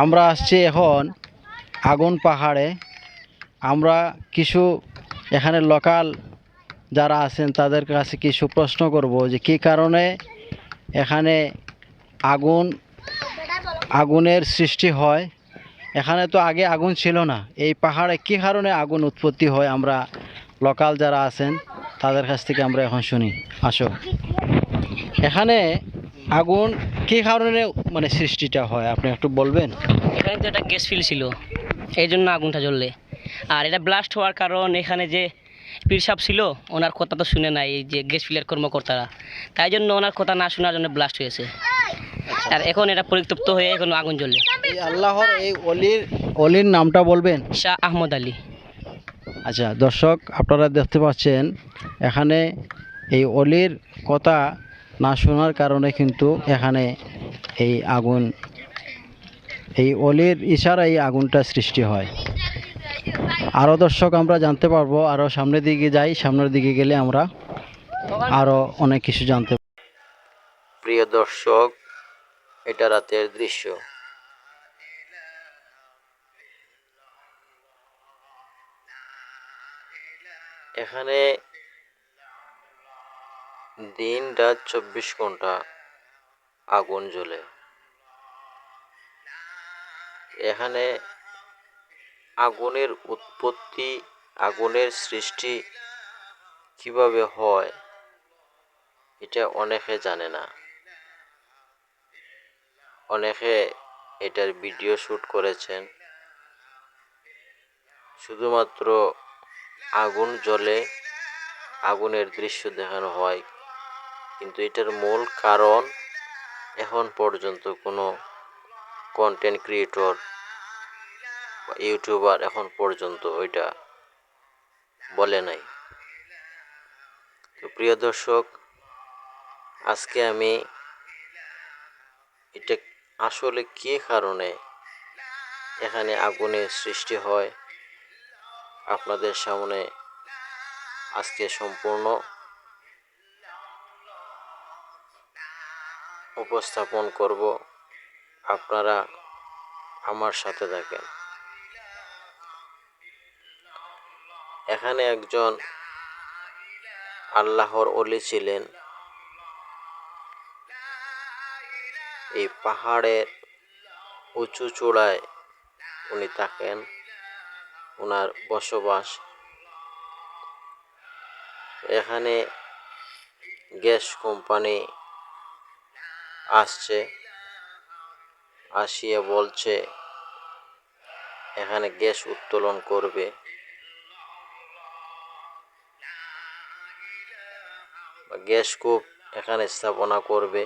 আমরা আসছি এখন আগুন পাহাড়ে। আমরা কিছু এখানে লোকাল যারা আছেন তাদের কাছে কিছু প্রশ্ন করব যে কী কারণে এখানে আগুনের সৃষ্টি হয়। এখানে তো আগে আগুন ছিল না, এই পাহাড়ে কী কারণে আগুন উৎপত্তি হয় আমরা লোকাল যারা আছেন তাদের কাছ থেকে আমরা এখন শুনি। আসো, এখানে আগুন কী কারণে সৃষ্টিটা হয় আপনি একটু বলবেন? এখানে তো একটা গ্যাস ফিল ছিল, এই জন্য আগুনটা জ্বললে। আর এটা ব্লাস্ট হওয়ার কারণ এখানে যে পীর সাহেব ছিল ওনার কথা তো শুনে নাই, এই যে গ্যাস ফিলের কর্মকর্তারা, তাই জন্য ওনার কথা না শোনার জন্য ব্লাস্ট হয়েছে। আর এখন এটা পরিতপ্ত হয়ে এখন আগুন জ্বলে। এই আল্লাহর এই অলির নামটা বলবেন? শাহ আহমদ আলী। আচ্ছা দর্শক, আপনারা দেখতে পাচ্ছেন এখানে এই অলির কথা না শোনার কারণে কিন্তু এখানে এই অলির ইশারায় এই আগুনটা সৃষ্টি হয়। আরও দর্শক আমরা জানতে পারবো, আরও সামনের দিকে যাই, সামনের দিকে গেলে আমরা আরও অনেক কিছু জানতে পারবো। প্রিয় দর্শক, এটা রাতের দৃশ্য। এখানে দিন রাত 24 ঘন্টা আগুন জ্বলে। এখানে আগুনের উৎপত্তি, আগুনের সৃষ্টি কিভাবে হয় এটা অনেকে জানে না। অনেকে এটার ভিডিও শ্যুট করেছেন, শুধুমাত্র আগুন জ্বলে, আগুনের দৃশ্য দেখানো হয়, কিন্তু এটার মূল কারণ এখন পর্যন্ত কোনো কন্টেন্ট ক্রিয়েটর বা ইউটিউবার এখন পর্যন্ত ওইটা বলে নাই। তো প্রিয় দর্শক, আজকে আমি এটা আসলে কী কারণে এখানে আগুনের সৃষ্টি হয় আপনাদের সামনে আজকে সম্পূর্ণ উপস্থাপন করব। আপনারা আমার সাথে থাকেন। এখানে একজন আল্লাহর ওলি ছিলেন। এই পাহাড়ের উঁচু চূড়ায় উনি থাকেন, ওনার বসবাস। এখানে গ্যাস কোম্পানি আসছে, আসিয়ে বলছে এখানে গ্যাস উত্তোলন করবে। গ্যাস কূপ এখানে স্থাপনা করবে।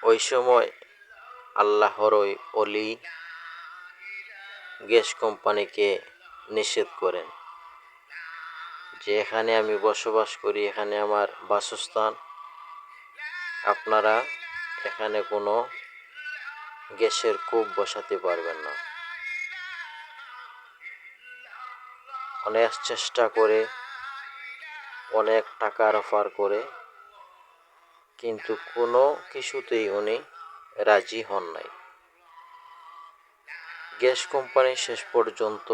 ওই সময় আল্লাহর ওই অলি গ্যাস কোম্পানিকে নিষেধ করেন যে এখানে আমি বসবাস করি, এখানে আমার বাসস্থান, আপনারা এখানে কোনো গ্যাসের কূপ বসাতে পারবেন না। অনেক চেষ্টা করে, অনেক টাকার অফার করে, কিন্তু কোনো কিছুতেই উনি রাজি হন নাই। গ্যাস কোম্পানি শেষ পর্যন্ত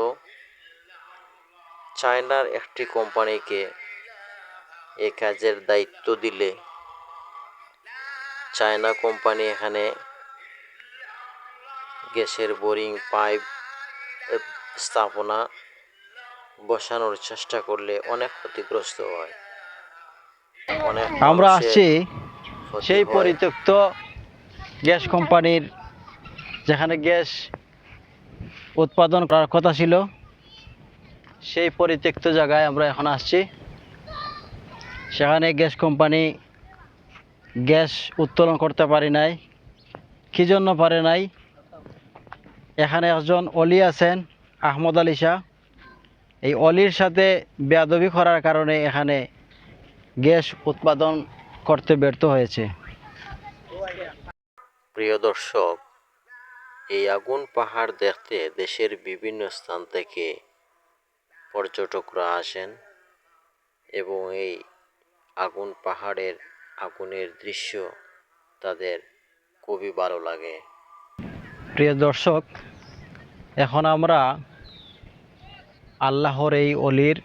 চায়নার একটি কোম্পানিকে এই কাজের দায়িত্ব দিলে চায়না কোম্পানি এখানে গ্যাসের বোরিং পাইপ স্থাপনা বসানোর চেষ্টা করলে অনেক ক্ষতিগ্রস্ত হয়। আমরা আসছি সেই পরিত্যক্ত গ্যাস কোম্পানির, যেখানে গ্যাস উৎপাদন করার কথা ছিল, সেই পরিত্যক্ত জায়গায় আমরা এখন আসছি। সেখানে গ্যাস কোম্পানি গ্যাস উত্তোলন করতে পারে নাই। কী জন্য পারে নাই? এখানে একজন অলি আছেন, আহমদ আলী শাহ। এই অলির সাথে বেয়াদবি করার কারণে এখানে গ্যাস উৎপাদন করতে ব্যর্থ হয়েছে। প্রিয় দর্শক, এই আগুন পাহাড় দেখতে দেশের বিভিন্ন স্থান থেকে পর্যটকরা আসেন এবং এই আগুন পাহাড়ের আগুনের দৃশ্য তাদের খুবই ভালো লাগে। প্রিয় দর্শক, এখন আমরা আল্লাহর এই অলির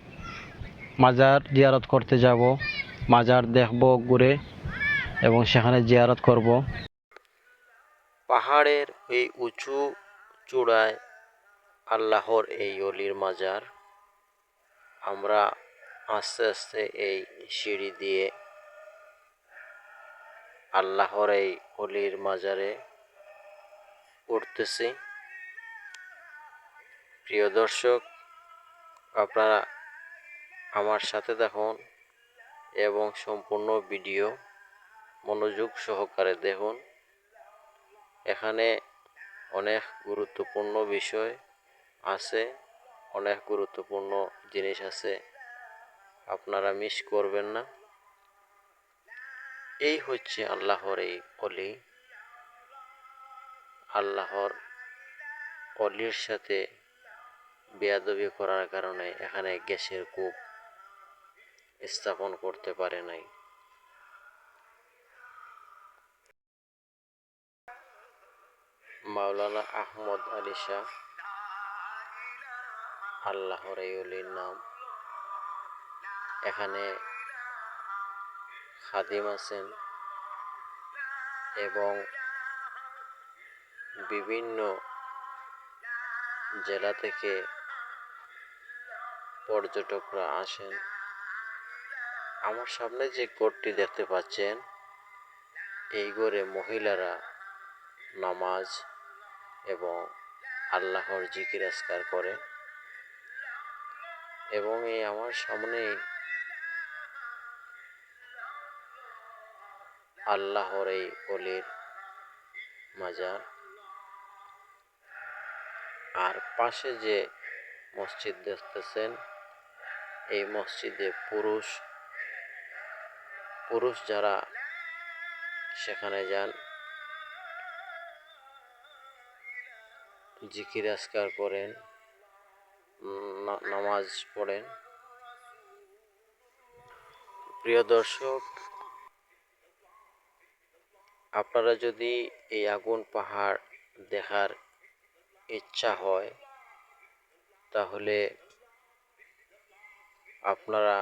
মাজার জিয়ারত করতে যাব। মাজার দেখব ঘুরে এবং সেখানে জিয়ারত করব। পাহাড়ের এই উঁচু চূড়ায় আল্লাহর এই অলির মাজার। আমরা আস্তে আস্তে এই সিঁড়ি দিয়ে আল্লাহর এই অলির মাজারে উঠতেছি। প্রিয় দর্শক, আপনারা আমার সাথে দেখুন এবং সম্পূর্ণ ভিডিও মনোযোগ সহকারে দেখুন। এখানে অনেক গুরুত্বপূর্ণ বিষয় আছে, অনেক গুরুত্বপূর্ণ জিনিস আছে, আপনারা মিস করবেন না। এই হচ্ছে আল্লাহর এই অলি। আল্লাহর অলির সাথে বেয়াদবি করার কারণে এখানে গ্যাসের কূপ স্থাপন করতে পারে নাই। মাওলানা আহমদ আলী শাহ আল্লাহর এই অলির নাম। এখানে খাদিম আছেন এবং বিভিন্ন জেলা থেকে পর্যটকরা আসেন। আমার সামনে যে ঘরটি দেখতে পাচ্ছেন, এই ঘরে মহিলারা নামাজ এবং আল্লাহর জিকির আজকার করে এবং এই আমার সামনে আল্লাহর এই অলির মাজার। আর পাশে যে মসজিদ দেখতেছেন, এই মসজিদে পুরুষ যারা সেখানে যান, জিকির আজকার করেন, নামাজ পড়েন। প্রিয় দর্শক, আপনারা যদি এই আগুন পাহাড় দেখার ইচ্ছা হয় তাহলে আপনারা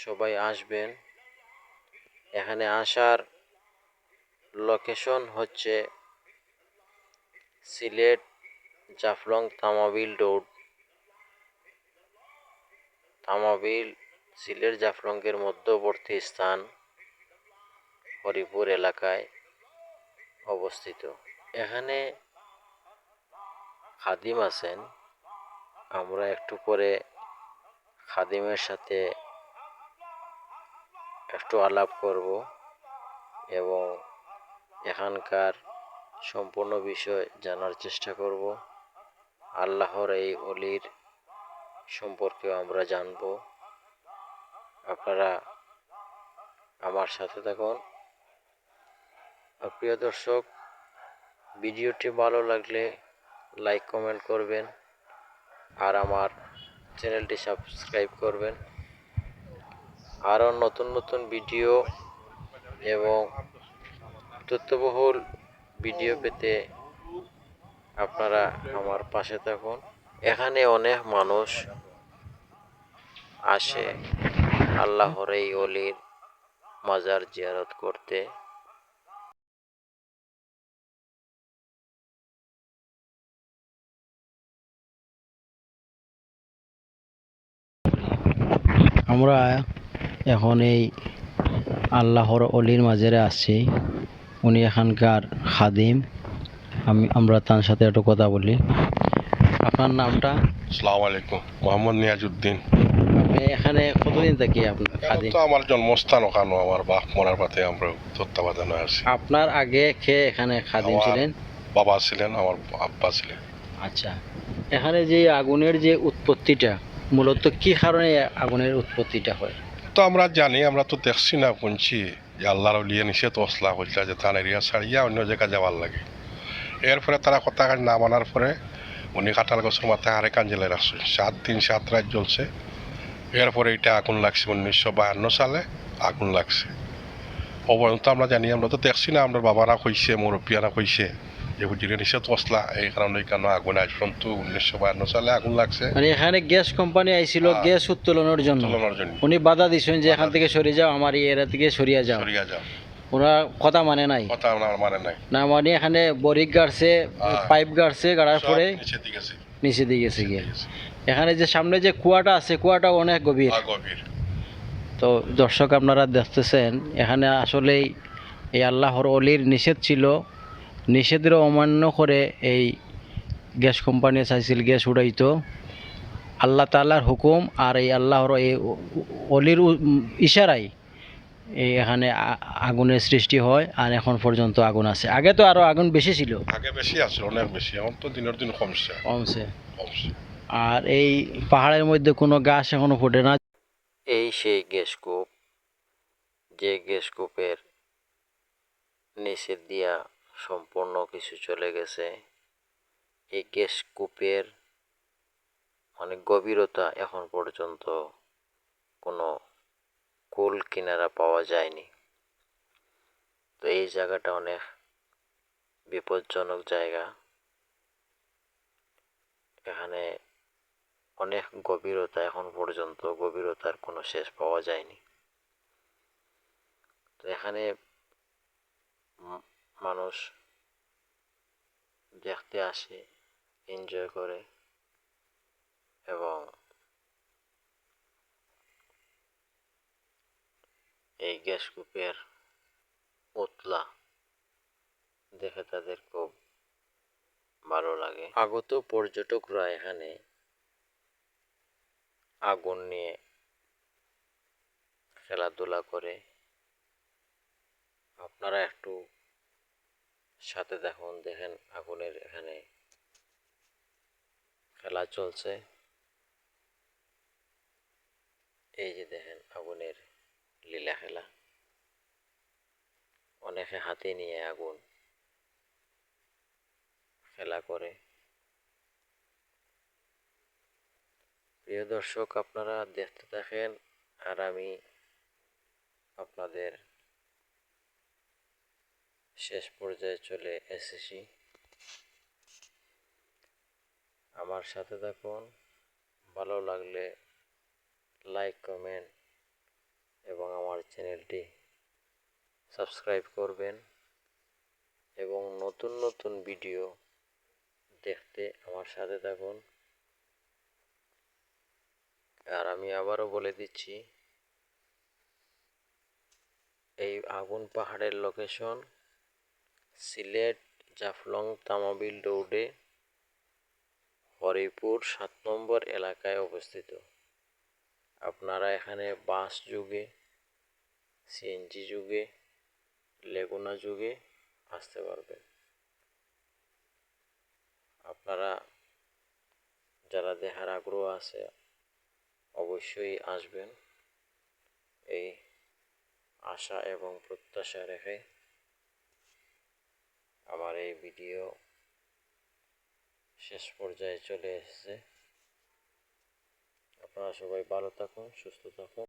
সবাই আসবেন। এখানে আসার লোকেশন হচ্ছে সিলেট জাফলং তামাবিল রোড। তামাবিল সিলেট জাফলংয়ের মধ্যবর্তী স্থান হরিপুর এলাকায় অবস্থিত। এখানে খাদিম আছেন। আমরা একটু পরে খাদিমের সাথে একটু আলাপ করব এবং এখানকার সম্পূর্ণ বিষয় জানার চেষ্টা করব। আল্লাহর এই অলির সম্পর্কেও আমরা জানব। আপনারা আমার সাথে থাকুন। প্রিয় দর্শক, ভিডিওটি ভালো লাগলে লাইক কমেন্ট করবেন আর আমার চ্যানেলটি সাবস্ক্রাইব করবেন। আরও নতুন নতুন ভিডিও এবং তথ্যবহুল ভিডিও পেতে আপনারা আমার পাশে থাকুন। এখানে অনেক মানুষ আসে আল্লাহর এই অলির মাজার জিয়ারত করতে। আমরা এখন এই আল্লাহর অলির মাজারে আসছি। উনি এখানকার খাদিম। আমরা তার সাথে একটু কথা বলি। আপনার নামটা? আসসালামু আলাইকুম, মোহাম্মদ নিয়াজউদ্দিন। আপনি এখানে কতদিন থাকি? আপনার খাদিম? তো আমার জন্মস্থান ওখানে, আমার বাপ মরার পাতে আমরা তত্ত্বাবধানে আছি। আপনার আগে কে এখানে খাদিম আমার ছিলেন? বাবা ছিলেন, আমার আব্বা ছিলেন। আচ্ছা, এখানে যে আগুনের যে উৎপত্তিটা, মূলত কি কারণে আগুনের উৎপত্তিটা হয়? তো আমরা জানি, আমরা তো দেখছি না, শুনছি যে আল্লাহর ওলিয়ে নিষে তো অসলা হইল যে তার এরিয়া ছাড়িয়া অন্য জায়গায় যাওয়ার লাগে। এরপরে তারা কথা না মানার পরে উনি কাঁঠাল গাছের মাথায় আরেক আঞ্জেলে রাখছে। 7 দিন 7 রাত জ্বলছে। এরপরে এটা আগুন লাগছে 1952 সালে আগুন লাগছে। অবন্ত আমরা জানি, আমরা তো দেখছি না, আমরা বাবারা কইছে, মুরব্বিয়ারা কইছে যে হুজুরে নিষেধ করছিলা, এই কারণে কেন আগুন আজ পর্যন্ত 1952 সালে আগুন লাগছে মানে এখানে গ্যাস কোম্পানি আইছিল হ্যাঁ। গ্যাস উত্তোলনের জন্য। তুলনার জন্য। উনি বাধা দিছেন যে এখান বাধা থেকে সরে যাও, আমার এই এরা থেকে সরিয়ে যাও। সরিয়া যাও, ওরা কথা মানে নাই, কথা আমরা মানে নাই। না মানে এখানে বরিক গাড়ছে, হ্যাঁ। পাইপ গাড়ছে, গাড়ার সব পরে নিচে দিকে গেছে, নিচে দিয়ে গেছে গিয়ে। গেছে। এখানে যে সামনে যে কুয়াটা আছে, কুয়াটা অনেক গভীর। গভীর। তো দর্শক আপনারা দেখতেছেন এখানে আসলেই এই আল্লাহর অলির নিষেধ ছিল, নিষেধের অমান্য করে এই গ্যাস কোম্পানি চাইছিল গ্যাস উড়াইতো। আল্লাহ তাআলার হুকুম আর এই আল্লাহর এই অলির ইশারায় এই এখানে আগুনের সৃষ্টি হয়, আর এখন পর্যন্ত আগুন আছে। আগে তো আরো আগুন বেশি ছিল, আগে বেশি আছে, অনেক বেশি, এখন তো দিনের দিন কমছে কমছে। কমছে। আর এই পাহাড়ের মধ্যে কোনো গাছ এখনো ফোটে না। এই সেই গ্যাস কূপ, যে গ্যাস কূপের নিচে দিয়া সম্পূর্ণ কিছু চলে গেছে। এই গ্যাস কূপের অনেক গভীরতা এখন পর্যন্ত কোনো কুল কিনারা পাওয়া যায়নি। তো এই জায়গাটা অনেক বিপজ্জনক জায়গা, এখানে অনেক গভীরতা, এখন পর্যন্ত গভীরতার কোনো শেষ পাওয়া যায়নি। তো এখানে মানুষ দেখতে আসে, এনজয় করে, এবং এই গ্যাস কূপের উতলা দেখে তাদের খুব ভালো লাগে। আগত পর্যটকরা এখানে আগুন নিয়ে খেলাধুলা করে। আপনারা একটু সাথে দেখুন, দেখেন আগুনের এখানে খেলা চলছে। এই যে দেখেন আগুনের লীলা খেলা, অনেকে হাতে নিয়ে আগুন খেলা করে। প্রিয় দর্শক, আপনারা দেখতে থাকেন, আর আমি আপনাদের শেষ পর্যায়ে চলে এসেছি। আমার সাথে থাকুন, ভালো লাগলে লাইক, কমেন্ট এবং আমার চ্যানেলটি সাবস্ক্রাইব করবেন, এবং নতুন নতুন ভিডিও দেখতে আমার সাথে থাকুন। আর আমি আবারও বলে দিচ্ছি, এই আগুন পাহাড়ের লোকেশন সিলেট জাফলং তামাবিল রোডে হরিপুর 7 নম্বর এলাকায় অবস্থিত। আপনারা এখানে বাস যুগে, সিএনজি যুগে, লেগুনা যুগে আসতে পারবেন। আপনারা যারা দেখার আগ্রহ আছে অবশ্যই আসবেন, এই আশা এবং প্রত্যাশা রেখে আমার এই ভিডিও শেষ পর্যায়ে চলে এসেছে। আপনারা সবাই ভালো থাকুন, সুস্থ থাকুন।